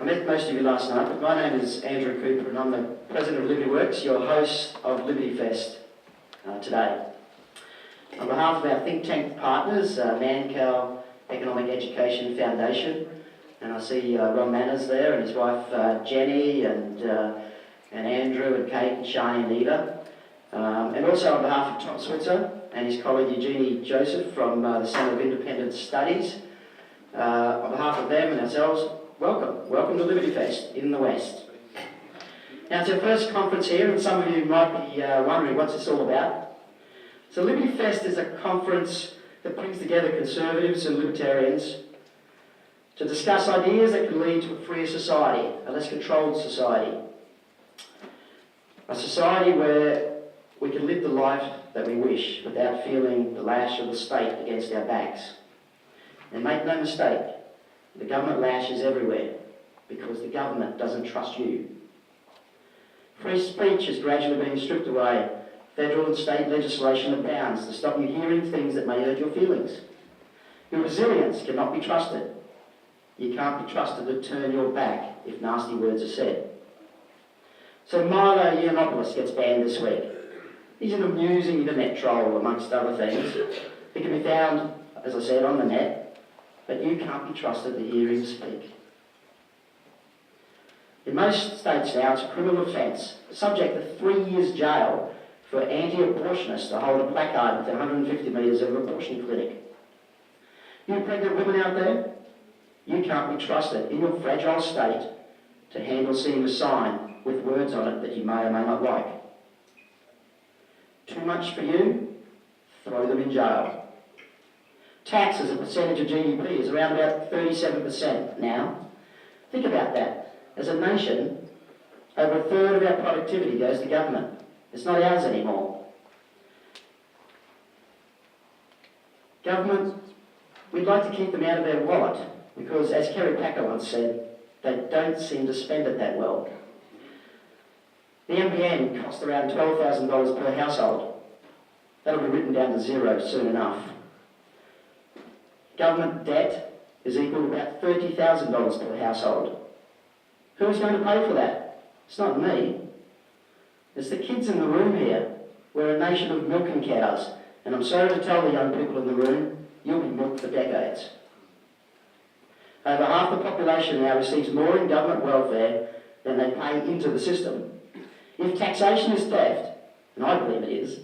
I met most of you last night, but my name is Andrew Cooper and I'm the President of Liberty Works, your host of Liberty Fest today. On behalf of our think tank partners, Mancal Economic Education Foundation, and I see Ron Manners there and his wife Jenny and Andrew and Kate and Shani and Eva. And also on behalf of Tom Switzer and his colleague Eugenie Joseph from the Centre of Independent Studies. On behalf of them and ourselves, welcome to Liberty Fest in the West. Now it's our first conference here and some of you might be wondering what's this all about. So Liberty Fest is a conference that brings together conservatives and libertarians to discuss ideas that can lead to a freer society, a less controlled society. A society where we can live the life that we wish without feeling the lash of the state against our backs. And make no mistake, the government lash is everywhere because the government doesn't trust you. Free speech is gradually being stripped away. Federal and state legislation abounds to stop you hearing things that may hurt your feelings. Your resilience cannot be trusted. You can't be trusted to turn your back if nasty words are said. So Milo Yiannopoulos gets banned this week. He's an amusing internet troll amongst other things. He can be found, as I said, on the net, but you can't be trusted to hear him speak. In most states now, it's a criminal offence, subject to 3 years jail for anti-abortionists to hold a placard within 150 metres of an abortion clinic. You pregnant women out there, you can't be trusted in your fragile state to handle seeing a sign with words on it that you may or may not like. Too much for you? Throw them in jail. Tax as a percentage of GDP is around about 37% now. Think about that. As a nation, over a third of our productivity goes to government. It's not ours anymore. Government, we'd like to keep them out of their wallet because, as Kerry Packer once said, they don't seem to spend it that well. The NBN costs around $12,000 per household. That'll be written down to zero soon enough. Government debt is equal to about $30,000 per household. Who's going to pay for that? It's not me. It's the kids in the room here. We're a nation of milking cows, and I'm sorry to tell the young people in the room, you'll be milked for decades. Over half the population now receives more in government welfare than they pay into the system. If taxation is theft, and I believe it is,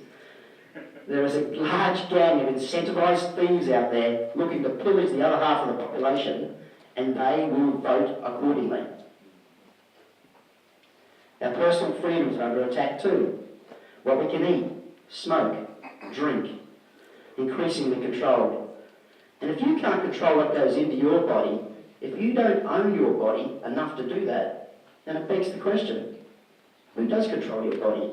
there is a large gang of incentivised thieves out there looking to pillage the other half of the population, and they will vote accordingly. Our personal freedoms are under attack too. What we can eat, smoke, drink, increasingly controlled. And if you can't control what goes into your body, if you don't own your body enough to do that, then it begs the question, who does control your body?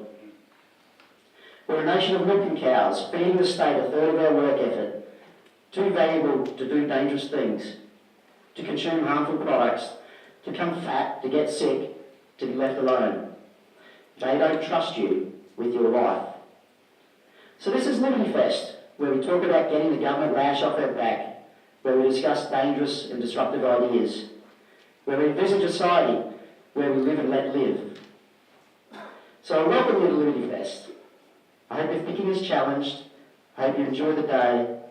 We're a nation of milking cows, feeding the state a third of our work effort, too valuable to do dangerous things, to consume harmful products, to become fat, to get sick, to be left alone. They don't trust you with your life. So this is Liberty Fest, where we talk about getting the government lash off our back, where we discuss dangerous and disruptive ideas, where we envisage a society where we live and let live. So I welcome you to Liberty Fest. I hope your thinking is challenged. I hope you enjoy the day.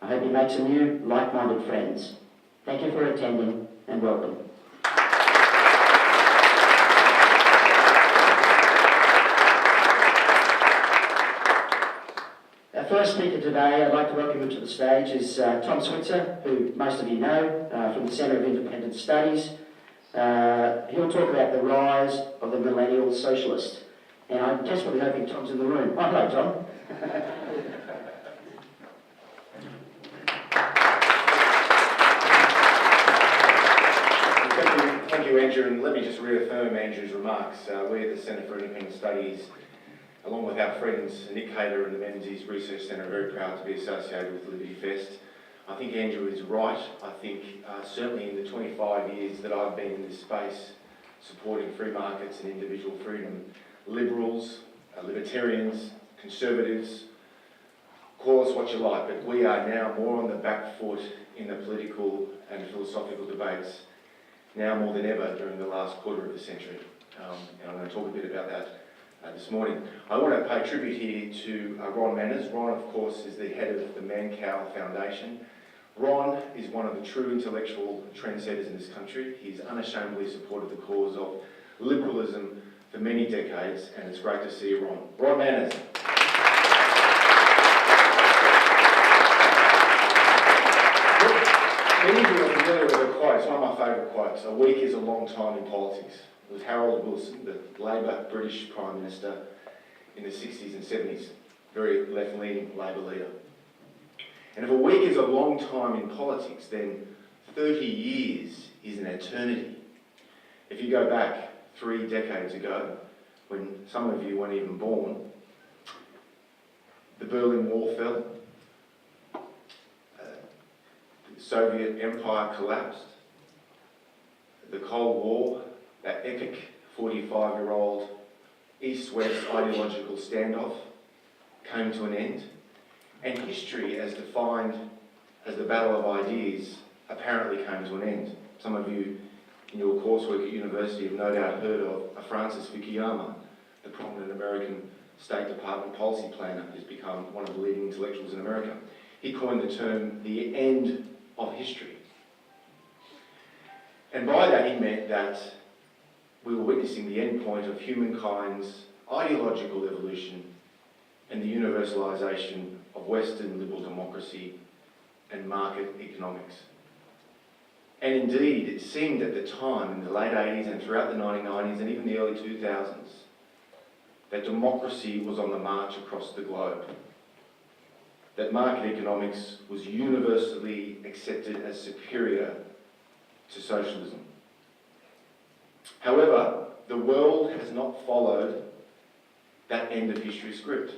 I hope you make some new, like-minded friends. Thank you for attending and welcome. Our first speaker today, I'd like to welcome him to the stage, is Tom Switzer, who most of you know from the Centre of Independent Studies. He'll talk about the rise of the Millennial Socialist. And I'm desperately hoping Tom's in the room. Oh, hello, Tom. Thank you, Andrew, and let me just reaffirm Andrew's remarks. We at the Centre for Independent Studies, along with our friends Nick Hayter and the Menzies Research Centre, are very proud to be associated with Liberty Fest. I think Andrew is right. I think certainly in the 25 years that I've been in this space supporting free markets and individual freedom, liberals, libertarians, conservatives, call us what you like, but we are now more on the back foot in the political and philosophical debates now more than ever during the last quarter of the century. And I'm going to talk a bit about that this morning. I want to pay tribute here to Ron Manners. Ron, of course, is the head of the Mancow Foundation. Ron is one of the true intellectual trendsetters in this country. He's unashamedly supported the cause of liberalism for many decades, and it's great to see you, Ron. Ron Manners. Many of you are familiar with a quote. It's one of my favourite quotes. A week is a long time in politics. It was Harold Wilson, the Labor British Prime Minister in the 60s and 70s, very left-leaning Labor leader. And if a week is a long time in politics, then 30 years is an eternity. If you go back 3 decades ago, when some of you weren't even born, the Berlin Wall fell, the Soviet Empire collapsed, the Cold War, that epic 45-year-old East-West ideological standoff, came to an end, and history, as defined as the battle of ideas, apparently came to an end. Some of you in your coursework at university have no doubt heard of Francis Fukuyama, the prominent American State Department policy planner who's become one of the leading intellectuals in America. He coined the term the end of history. And by that he meant that we were witnessing the end point of humankind's ideological evolution and the universalisation of Western liberal democracy and market economics. And indeed, it seemed at the time, in the late 80s and throughout the 1990s and even the early 2000s, that democracy was on the march across the globe. That market economics was universally accepted as superior to socialism. However, the world has not followed that end of history script.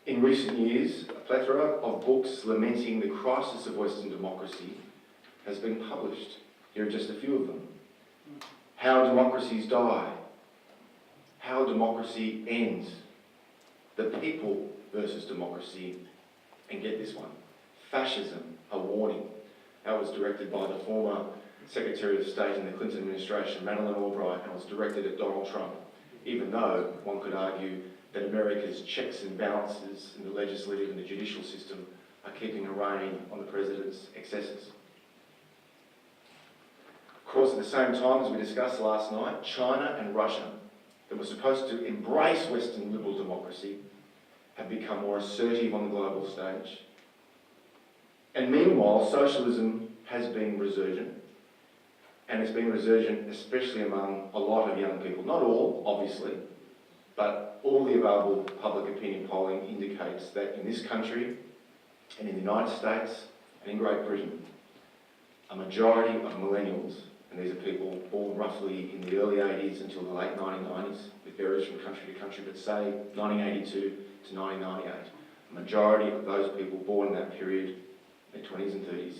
In recent years, a plethora of books lamenting the crisis of Western democracy has been published. Here are just a few of them. How Democracies Die, How Democracy Ends, The People versus Democracy, and get this one, Fascism, A Warning. That was directed by the former Secretary of State in the Clinton administration, Madeleine Albright, and was directed at Donald Trump, even though one could argue that America's checks and balances in the legislative and the judicial system are keeping a rein on the president's excesses. Of course, at the same time, as we discussed last night, China and Russia, that were supposed to embrace Western liberal democracy, have become more assertive on the global stage. And meanwhile, socialism has been resurgent, and it's been resurgent especially among a lot of young people. Not all, obviously, but all the available public opinion polling indicates that in this country, and in the United States, and in Great Britain, a majority of millennials, and these are people born roughly in the early 80s until the late 1990s, it varies from country to country, but say 1982 to 1998, a majority of those people born in that period, their 20s and 30s,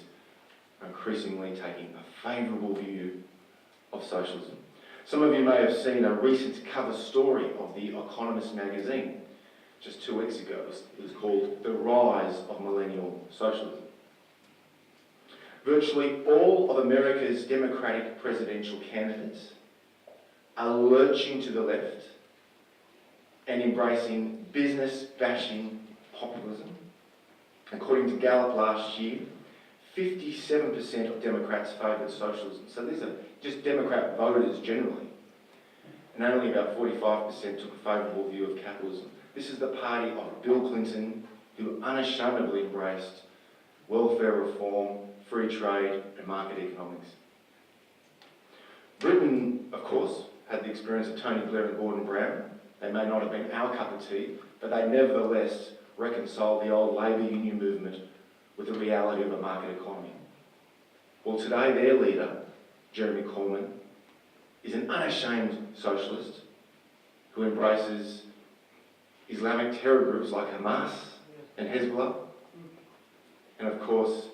are increasingly taking a favourable view of socialism. Some of you may have seen a recent cover story of The Economist magazine just 2 weeks ago. It was called The Rise of Millennial Socialism. Virtually all of America's Democratic presidential candidates are lurching to the left and embracing business-bashing populism. According to Gallup last year, 57% of Democrats favoured socialism. So these are just Democrat voters generally. And only about 45% took a favourable view of capitalism. This is the party of Bill Clinton, who unashamedly embraced welfare reform, free trade and market economics. Britain, of course, had the experience of Tony Blair and Gordon Brown. They may not have been our cup of tea, but they nevertheless reconciled the old Labour Union movement with the reality of a market economy. Well, today their leader, Jeremy Corbyn, is an unashamed socialist who embraces Islamic terror groups like Hamas and Hezbollah, and of course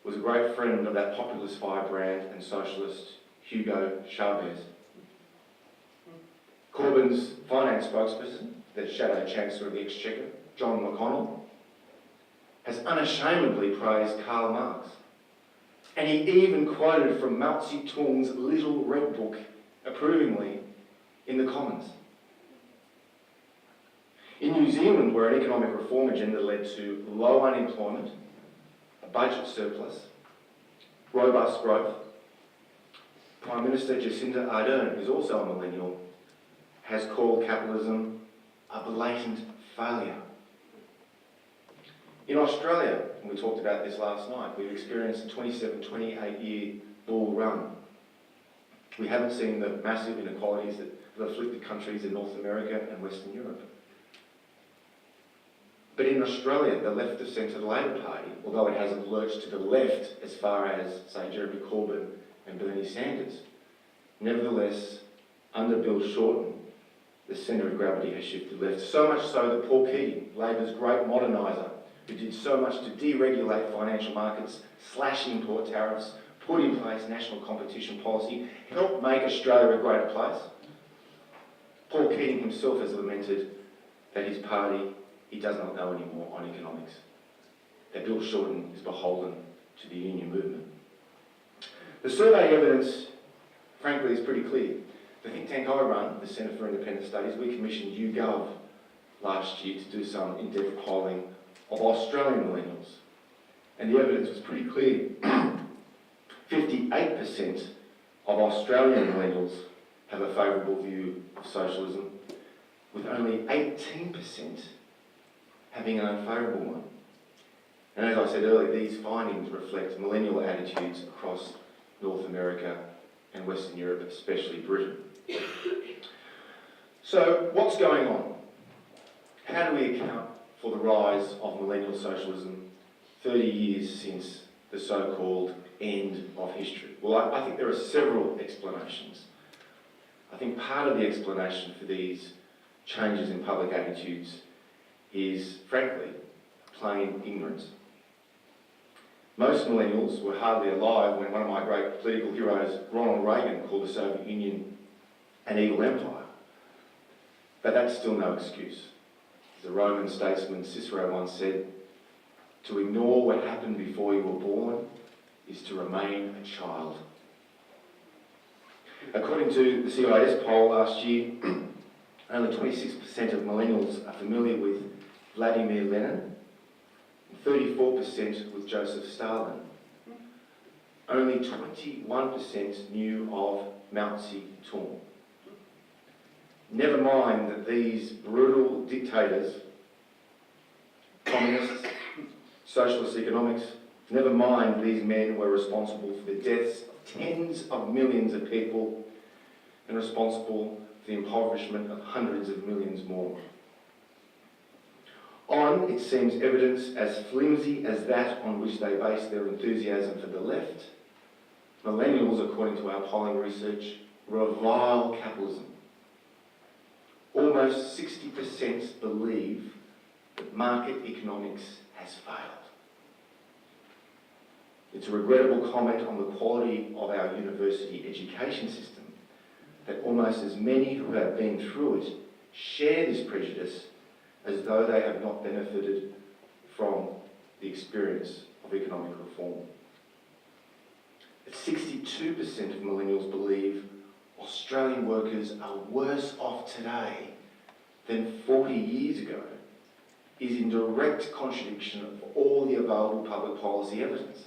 was a great friend of that populist firebrand and socialist Hugo Chavez. Corbyn's finance spokesperson, the shadow chancellor of the Exchequer, John McConnell, has unashamedly praised Karl Marx. And he even quoted from Mao Zedong's Little Red Book approvingly in the Commons. In New Zealand, where an economic reform agenda led to low unemployment, a budget surplus, robust growth, Prime Minister Jacinda Ardern, who's also a millennial, has called capitalism a blatant failure. In Australia, and we talked about this last night, we've experienced a 28-year bull run. We haven't seen the massive inequalities that have afflicted countries in North America and Western Europe. But in Australia, the left-of-centre Labor Party, although it hasn't lurched to the left as far as, say, Jeremy Corbyn and Bernie Sanders, nevertheless, under Bill Shorten, the centre of gravity has shifted left. So much so that Paul Keating, Labor's great moderniser, who did so much to deregulate financial markets, slash import tariffs, put in place national competition policy, helped make Australia a greater place. Paul Keating himself has lamented that his party, he does not know anymore on economics, that Bill Shorten is beholden to the union movement. The survey evidence, frankly, is pretty clear. The think tank I run, the Centre for Independent Studies, we commissioned YouGov last year to do some in-depth polling of Australian millennials. And the evidence was pretty clear. 58% of Australian millennials have a favourable view of socialism, with only 18% having an unfavourable one. And as I said earlier, these findings reflect millennial attitudes across North America and Western Europe, especially Britain. So, what's going on? How do we account for the rise of millennial socialism 30 years since the so-called end of history? Well, I think there are several explanations. I think part of the explanation for these changes in public attitudes is, frankly, plain ignorance. Most millennials were hardly alive when one of my great political heroes, Ronald Reagan, called the Soviet Union an evil empire. But that's still no excuse. The Roman statesman Cicero once said, "To ignore what happened before you were born is to remain a child." According to the CIS poll last year, only 26% of millennials are familiar with Vladimir Lenin, and 34% with Joseph Stalin. Only 21% knew of Mao Zedong. Never mind that these brutal dictators, communists, socialist economics, never mind these men were responsible for the deaths of tens of millions of people and responsible for the impoverishment of hundreds of millions more. On, it seems, evidence as flimsy as that on which they base their enthusiasm for the left, millennials, according to our polling research, revile capitalism. Almost 60% believe that market economics has failed. It's a regrettable comment on the quality of our university education system that almost as many who have been through it share this prejudice as though they have not benefited from the experience of economic reform. 62% of millennials believe Australian workers are worse off today than 40 years ago is in direct contradiction of all the available public policy evidence.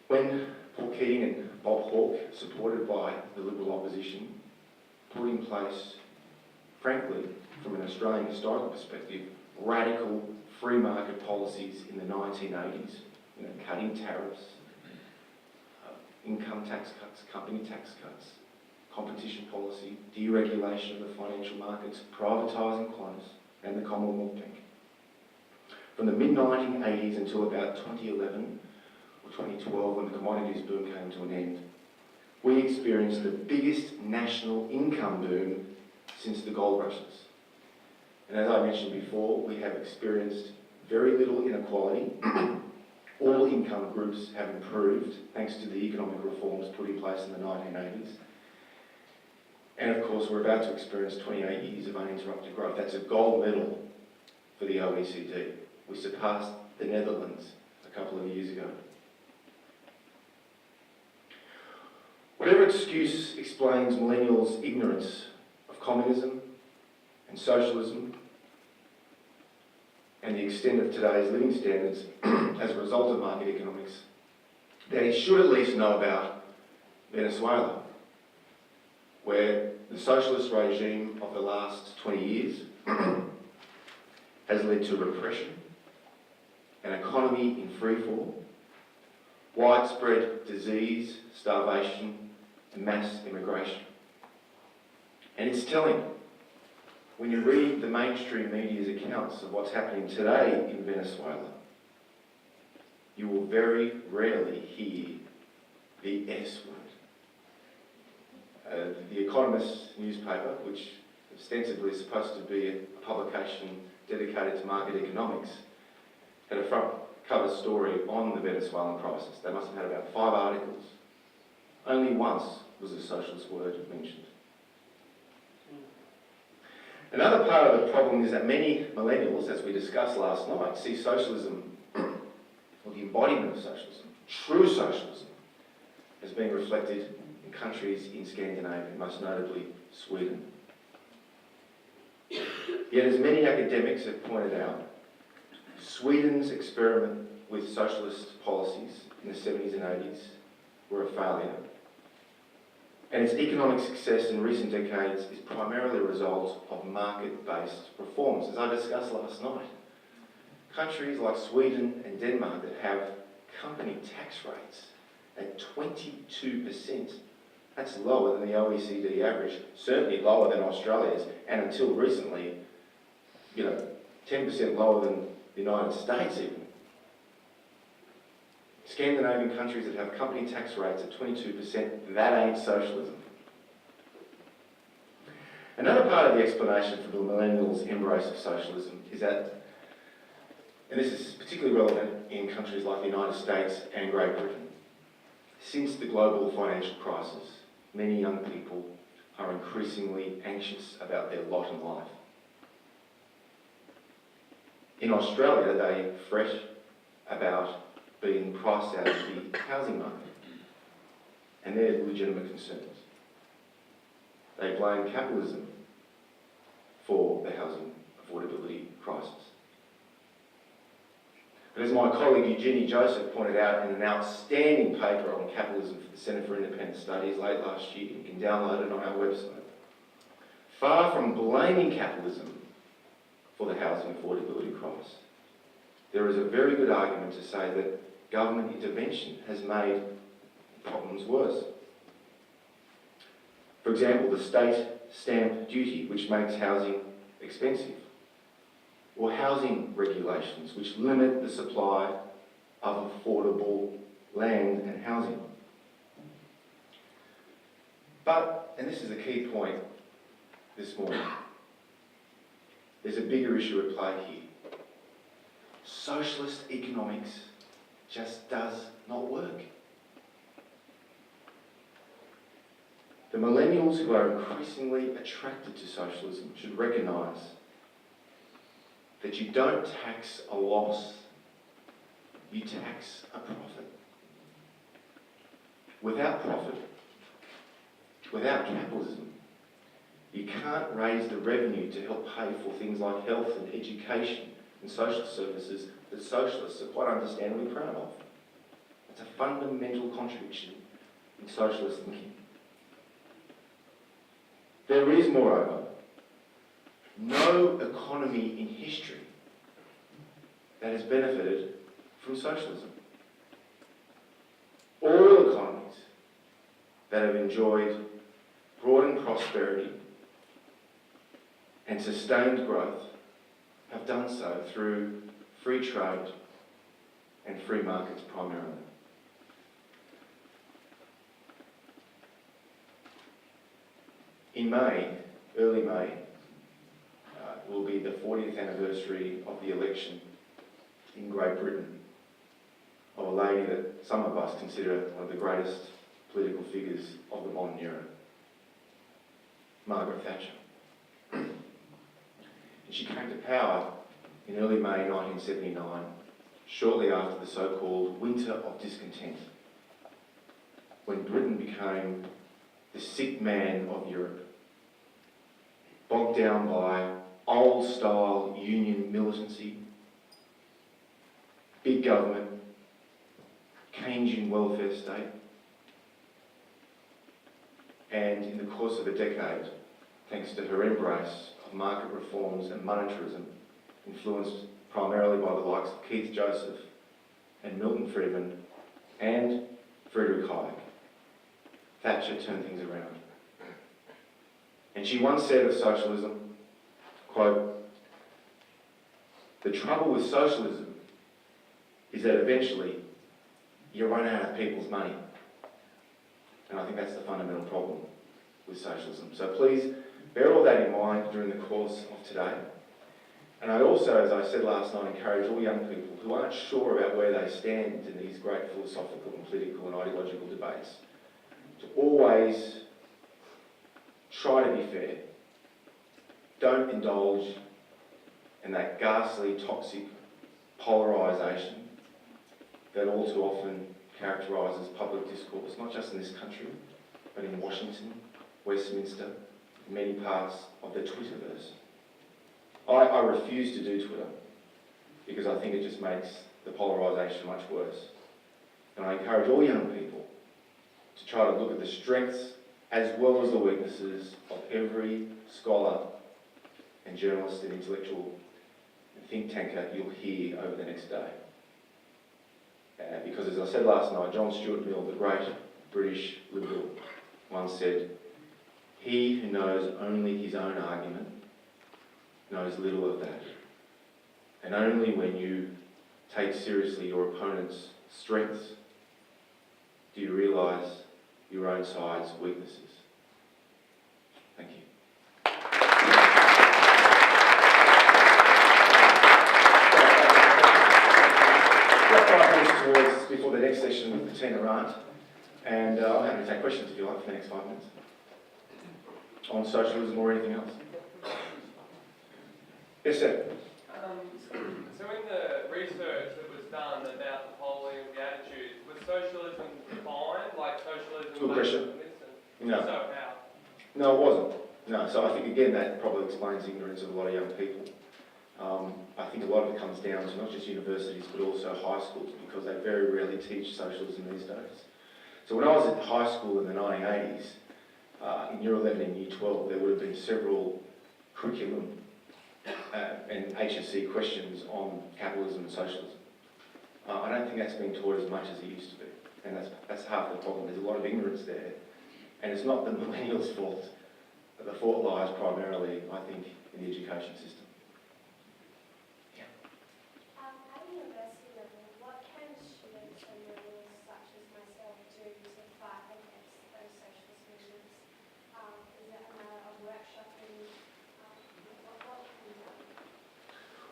When Paul Keating and Bob Hawke, supported by the Liberal opposition, put in place, frankly, from an Australian historical perspective, radical free market policies in the 1980s, cutting tariffs, income tax cuts, company tax cuts, competition policy, deregulation of the financial markets, privatising Qantas and the Commonwealth Bank. From the mid-1980s until about 2011 or 2012, when the commodities boom came to an end, we experienced the biggest national income boom since the gold rushes. And as I mentioned before, we have experienced very little inequality. All income groups have improved thanks to the economic reforms put in place in the 1980s. And of course, we're about to experience 28 years of uninterrupted growth. That's a gold medal for the OECD. We surpassed the Netherlands, a a couple of years ago. Whatever excuse explains millennials' ignorance of communism and socialism and the extent of today's living standards as a result of market economics, they should at least know about Venezuela, where the socialist regime of the last 20 years has led to repression, an economy in freefall, widespread disease, starvation, and mass immigration. And it's telling when you read the mainstream media's accounts of what's happening today in Venezuela. You will very rarely hear the S word. The Economist newspaper, which ostensibly is supposed to be a publication dedicated to market economics, had a front cover story on the Venezuelan crisis. They must have had about 5 articles. Only once was a socialist word mentioned. Another part of the problem is that many millennials, as we discussed last night, see socialism, or the embodiment of socialism, true socialism, as being reflected in countries in Scandinavia, most notably Sweden. Yet, as many academics have pointed out, Sweden's experiment with socialist policies in the 70s and 80s were a failure. And its economic success in recent decades is primarily a result of market-based reforms, as I discussed last night. Countries like Sweden and Denmark that have company tax rates at 22%, that's lower than the OECD average, certainly lower than Australia's, and until recently, 10% lower than the United States even. Scandinavian countries that have company tax rates at 22%, that ain't socialism. Another part of the explanation for the millennials' embrace of socialism is that, and this is particularly relevant in countries like the United States and Great Britain, since the global financial crisis, many young people are increasingly anxious about their lot in life. In Australia, they fret about being priced out of the housing market, and they're legitimate concerns. They blame capitalism for the housing affordability crisis. But as my colleague Eugenie Joseph pointed out in an outstanding paper on capitalism for the Centre for Independent Studies late last year, you can download it on our website, far from blaming capitalism for the housing affordability crisis, there is a very good argument to say that government intervention has made problems worse. For example, the state stamp duty, which makes housing expensive, or housing regulations, which limit the supply of affordable land and housing. But, and this is the key point this morning, there's a bigger issue at play here. Socialist economics just does not work. The millennials who are increasingly attracted to socialism should recognise that you don't tax a loss, you tax a profit. Without profit, without capitalism, you can't raise the revenue to help pay for things like health and education and social services that socialists are quite understandably proud of. It's a fundamental contradiction in socialist thinking. There is, moreover, no economy in history that has benefited from socialism. All economies that have enjoyed broadened prosperity and sustained growth have done so through free trade and free markets primarily. In May, early May, will be the 40th anniversary of the election in Great Britain of a lady that some of us consider one of the greatest political figures of the modern era, Margaret Thatcher. And she came to power in early May 1979, shortly after the so-called Winter of Discontent, when Britain became the sick man of Europe, bogged down by old-style union militancy, big government, Keynesian welfare state, and in the course of a decade, thanks to her embrace of market reforms and monetarism, influenced primarily by the likes of Keith Joseph and Milton Friedman and Friedrich Hayek, Thatcher turned things around. And she once said of socialism, quote, "The trouble with socialism is that eventually you run out of people's money." And I think that's the fundamental problem with socialism. So please bear all that in mind during the course of today. And I also, as I said last night, encourage all young people who aren't sure about where they stand in these great philosophical and political and ideological debates to always try to be fair. Don't indulge in that ghastly, toxic polarisation that all too often characterises public discourse, not just in this country, but in Washington, Westminster, many parts of the Twitterverse. I refuse to do Twitter because I think it just makes the polarisation much worse. And I encourage all young people to try to look at the strengths as well as the weaknesses of every scholar and journalist and intellectual and think tanker you'll hear over the next day. Because as I said last night, John Stuart Mill, the great British liberal, once said, "He who knows only his own argument knows little of that. And only when you take seriously your opponent's strengths do you realise your own side's weaknesses." Thank you. Got 5 minutes towards before the next session with Bettina Rant, and I'm happy to take questions if you like for the next 5 minutes on socialism or anything else. Yes, sir. So in the research that was done about the polling of the attitudes, was socialism defined, like socialism? Good question. No. So how? No, it wasn't. No, so I think again that probably explains the ignorance of a lot of young people. I think a lot of it comes down to not just universities but also high schools, because they very rarely teach socialism these days. So when I was at high school in the 1980s, in year 11 and year 12, there would have been several curriculum and HSC questions on capitalism and socialism. I don't think that's been taught as much as it used to be, and that's half the problem. There's a lot of ignorance there, and it's not the millennials' fault. The fault lies primarily, I think, in the education system. Yeah. At university level, what can students and millennials such as myself do to fight against those socialist movements? Is it a matter of workshopping? What can be done?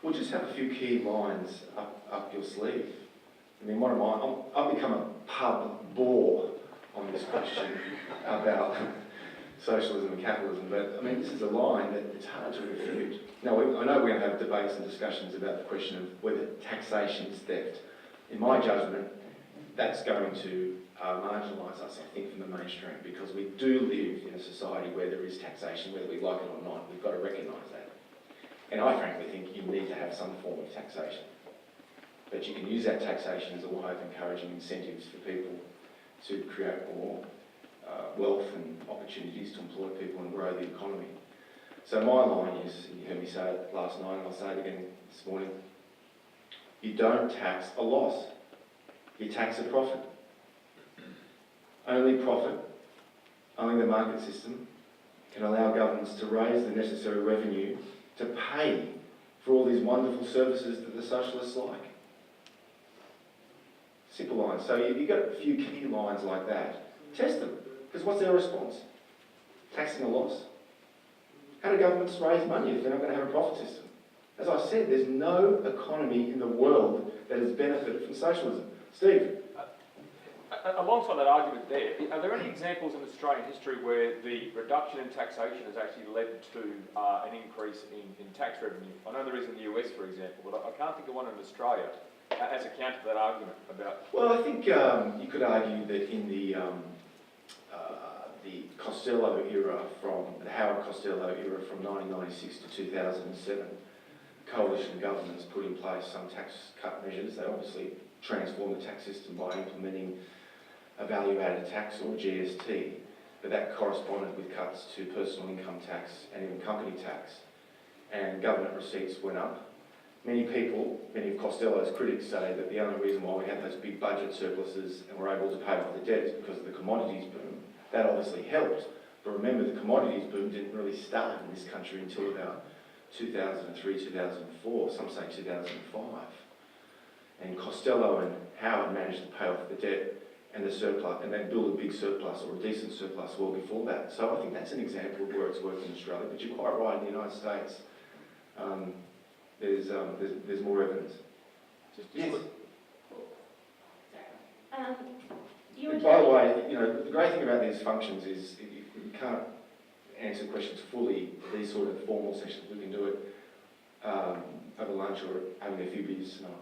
We'll just have a few key lines up your sleeve. I mean, I've become a pub bore on this question about socialism and capitalism, but I mean, this is a line that it's hard to refute. Now, I know we're going to have debates and discussions about the question of whether taxation is theft. In my judgment, that's going to marginalise us, I think, from the mainstream, because we do live in a society where there is taxation, whether we like it or not. We've got to recognise that. And I frankly think you need to have some form of taxation. But you can use that taxation as a way of encouraging incentives for people to create more wealth and opportunities to employ people and grow the economy. So my line is, and you heard me say it last night and I'll say it again this morning, you don't tax a loss, you tax a profit. Only profit, only the market system can allow governments to raise the necessary revenue to pay for all these wonderful services that the socialists like. Simple lines. So you've got a few key lines like that. Test them, because what's their response? Taxing a loss. How do governments raise money if they're not going to have a profit system? As I said, there's no economy in the world that has benefited from socialism. Steve? Alongside that argument there, are there any examples in Australian history where the reduction in taxation has actually led to an increase in tax revenue? I know there is in the US, for example, but I can't think of one in Australia. as a counter to that argument about... Well, I think you could argue that in the Costello era, from the Howard Costello era from 1996 to 2007, coalition governments put in place some tax cut measures. They obviously transformed the tax system by implementing a value-added tax or GST, but that corresponded with cuts to personal income tax and even company tax, and government receipts went up. Many of Costello's critics say that the only reason why we had those big budget surpluses and were able to pay off the debt is because of the commodities boom. That obviously helped, but remember the commodities boom didn't really start in this country until about 2003, 2004, some say 2005. And Costello and Howard managed to pay off the debt and the surplus, and then build a big surplus or a decent surplus well before that. So I think that's an example of where it's worked in Australia. But you're quite right, in the United States, there's more evidence. Yes. By the way, you know, the great thing about these functions is if you can't answer questions fully, these sort of formal sessions, we can do it over lunch or having a few beers tonight.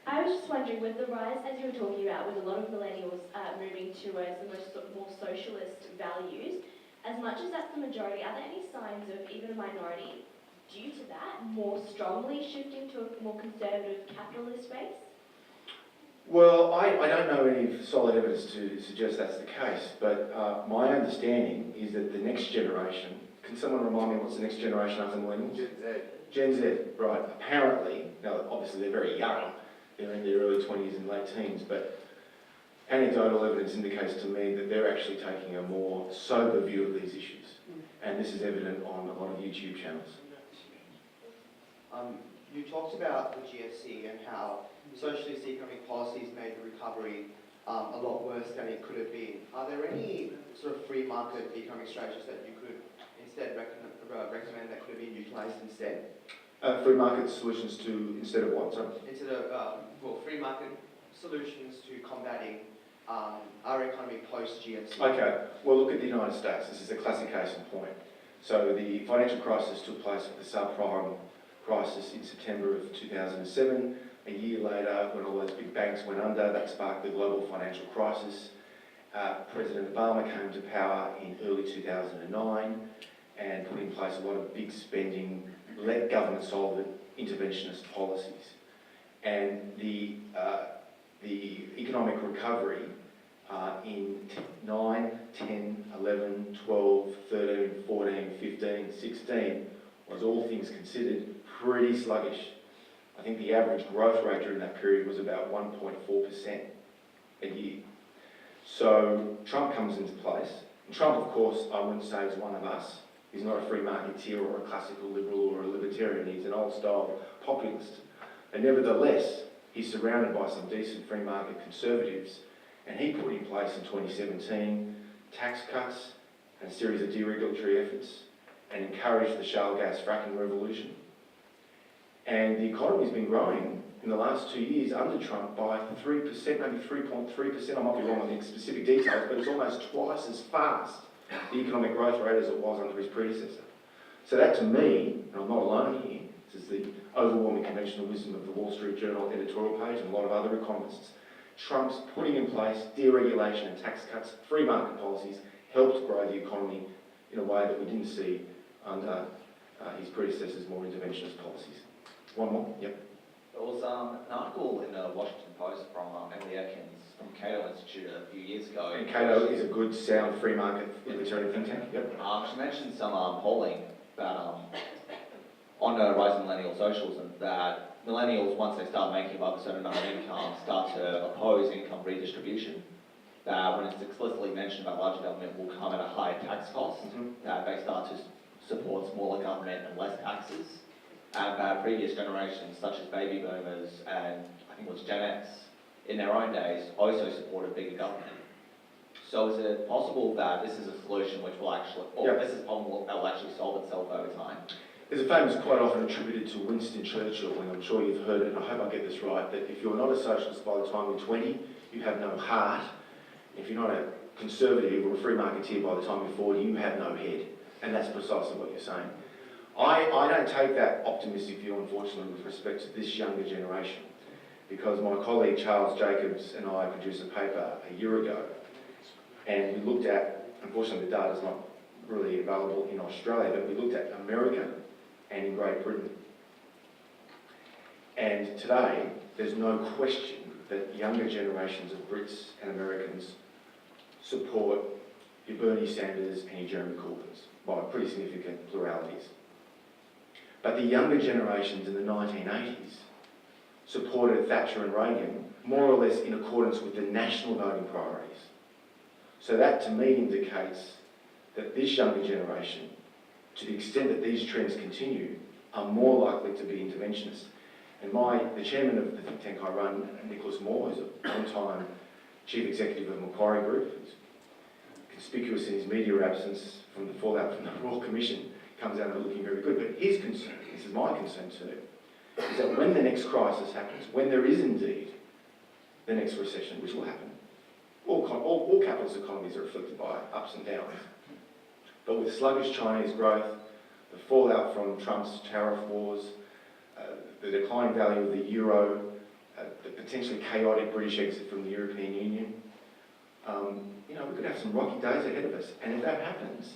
I was just wondering, with the rise, as you were talking about, with a lot of millennials moving towards the more socialist values, as much as that's the majority, are there any signs of even a minority due to that more strongly shifting to a more conservative capitalist base? Well, I don't know any solid evidence to suggest that's the case, but my understanding is that the next generation, can someone remind me what's the next generation after millennials? Gen Z. Gen Z, right. Apparently, now obviously they're very young, they're in their early 20s and late teens, but anecdotal evidence indicates to me that they're actually taking a more sober view of these issues. And this is evident on a lot of YouTube channels. You talked about the GFC and how socialist economic policies made the recovery a lot worse than it could have been. Are there any sort of free market economic strategies that you could instead recommend that could have been utilised instead? Free market solutions to, instead of what, sorry? Instead of, free market solutions to combating our economy post-GFC. Okay, well look at the United States. This is a classic case in point. So the financial crisis took place with the subprime crisis in September of 2007. A year later, when all those big banks went under, that sparked the global financial crisis. President Obama came to power in early 2009 and put in place a lot of big spending, let government solve it, interventionist policies. And the economic recovery in 9, 10, 11, 12, 13, 14, 15, 16 was, all things considered, pretty sluggish. I think the average growth rate during that period was about 1.4% a year. So Trump comes into place. And Trump, of course, I wouldn't say is one of us. He's not a free marketeer or a classical liberal or a libertarian. He's an old-style populist. And nevertheless, he's surrounded by some decent free market conservatives, and he put in place in 2017 tax cuts and a series of deregulatory efforts and encouraged the shale gas fracking revolution. And the economy's been growing in the last 2 years under Trump by 3%, maybe 3.3%. I might be wrong on the specific details, but it's almost twice as fast, the economic growth rate, as it was under his predecessor. So that, to me, and I'm not alone here, this is the overwhelming conventional wisdom of the Wall Street Journal editorial page and a lot of other economists, Trump's putting in place deregulation and tax cuts, free market policies, helped grow the economy in a way that we didn't see under his predecessor's more interventionist policies. One more? Yep. There was an article in the Washington Post from Emily Atkins from Cato Institute a few years ago. And Cato is a good, sound, free market libertarian think tank. Yep. She mentioned some polling about on the rise of millennial socialism, that millennials, once they start making above a certain amount of income, start to oppose income redistribution. That when it's explicitly mentioned about larger government will come at a higher tax cost, that they start to support smaller government and less taxes. And previous generations, such as baby boomers and I think it was Gen X, in their own days, also supported bigger government. So is it possible that this is a solution which will actually, or this is a problem that will actually solve itself over time? There's a famous quote often attributed to Winston Churchill, and I'm sure you've heard it, and I hope I get this right, that if you're not a socialist by the time you're 20, you have no heart. If you're not a conservative or a free marketeer by the time you're 40, you have no head. And that's precisely what you're saying. I don't take that optimistic view, unfortunately, with respect to this younger generation. because my colleague Charles Jacobs and I produced a paper a year ago, and we looked at, unfortunately the data's not really available in Australia, but we looked at America and in Great Britain. And today, there's no question that younger generations of Brits and Americans support your Bernie Sanders and your Jeremy Corbyns by pretty significant pluralities. But the younger generations in the 1980s supported Thatcher and Reagan more or less in accordance with the national voting priorities. So that to me indicates that this younger generation, to the extent that these trends continue, are more likely to be interventionists. And the chairman of the think tank I run, Nicholas Moore, who's a long-time chief executive of Macquarie Group, who's conspicuous in his media absence from the fallout from the Royal Commission, comes out and looking very good. But his concern, this is my concern too, is that when the next crisis happens, when there is indeed the next recession, which will happen, all capitalist economies are afflicted by ups and downs. But with sluggish Chinese growth, the fallout from Trump's tariff wars, the declining value of the euro, the potentially chaotic British exit from the European Union, we could have some rocky days ahead of us. And if that happens,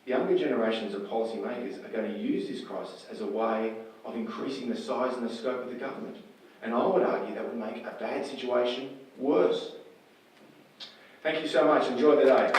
younger generations of policymakers are going to use this crisis as a way of increasing the size and the scope of the government. And I would argue that would make a bad situation worse. Thank you so much. Enjoy the day.